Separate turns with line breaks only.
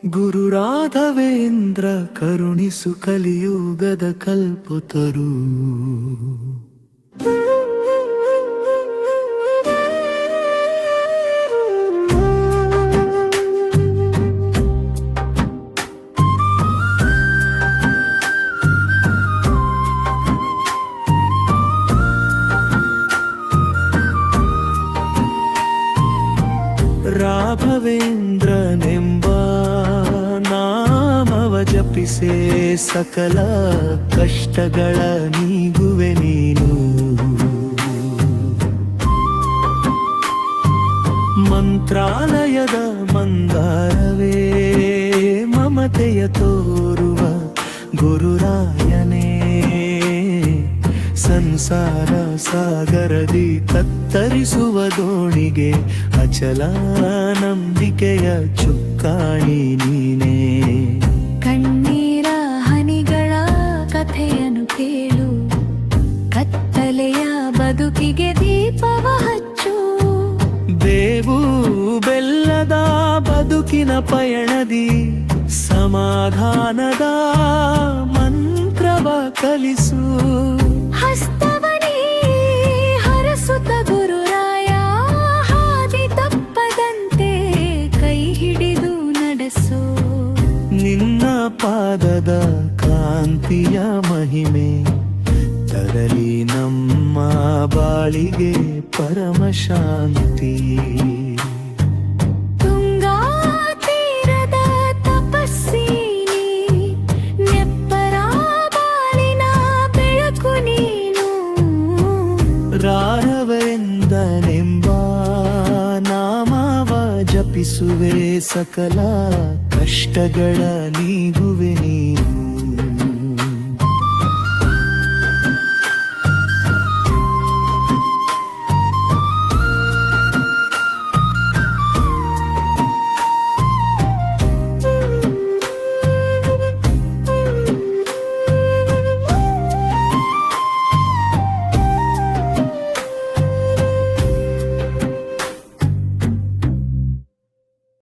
ಗುರು ರಾಘವೇಂದ್ರ ಕರುಣಿಸು ಕಲಿಯುಗದ ಕಲ್ಪತರು. ರಾಘವೇಂದ್ರನೆಂಬ ನಾಮವ ಜಪಿಸೆ ಸಕಲ ಕಷ್ಟಗಳ ನೀಗುವೆ ನೀನು. ಮಂತ್ರಾಲಯದ ಮಂದಾರವೇ ಮಮತೆಯ ತೋರುವ ಗುರುರಾಯನೇ, ಸಂಸಾರ ಸಾಗರದಿ ತತ್ತರಿಸುವ ದೋಣಿಗೆ ಅಚಲ ನಂಬಿಕೆಯ ಚುಕ್ಕಾಣಿ ನೀನೇ.
ಕಣ್ಣೀರ ಹನಿಗಳ ಕಥೆಯನ್ನು ಕೇಳು, ಕತ್ತಲೆಯ ಬದುಕಿಗೆ ದೀಪವ ಹಚ್ಚು.
ಬೇವು ಬೆಲ್ಲದ ಬದುಕಿನ ಪಯಣದಿ ಸಮಾಧಾನದ ಮಂತ್ರವ ಕಲಿಸು.
ಹಸ್ತವನೇ ಹರಸುತ್ತ ಗುರುರಾಯ, ಹಾದಿ ತಪ್ಪದಂತೆ ಕೈ ಹಿಡಿದು ನಡೆಸು.
ನಿನ್ನ ಪಾದದ ಕಾಂತಿಯ ಮಹಿಮೆ ತರಲಿ ನಮ್ಮ ಬಾಳಿಗೆ ಪರಮ ಶಾಂತಿ.
ತುಂಗಾ ತೀರದ ತಪಸ್ಸಿನಿ, ನೆಪ್ಪರ ಬಾಳಿನ ಬೆಳಕು ನೀನು.
ರಾಘವೇಂದ್ರನೆಂಬ ನಾಮವ ಜಪಿಸುವೆ ಸಕಲ ಕಷ್ಟಗಳ ನೀಗುವೆ ನೀನು.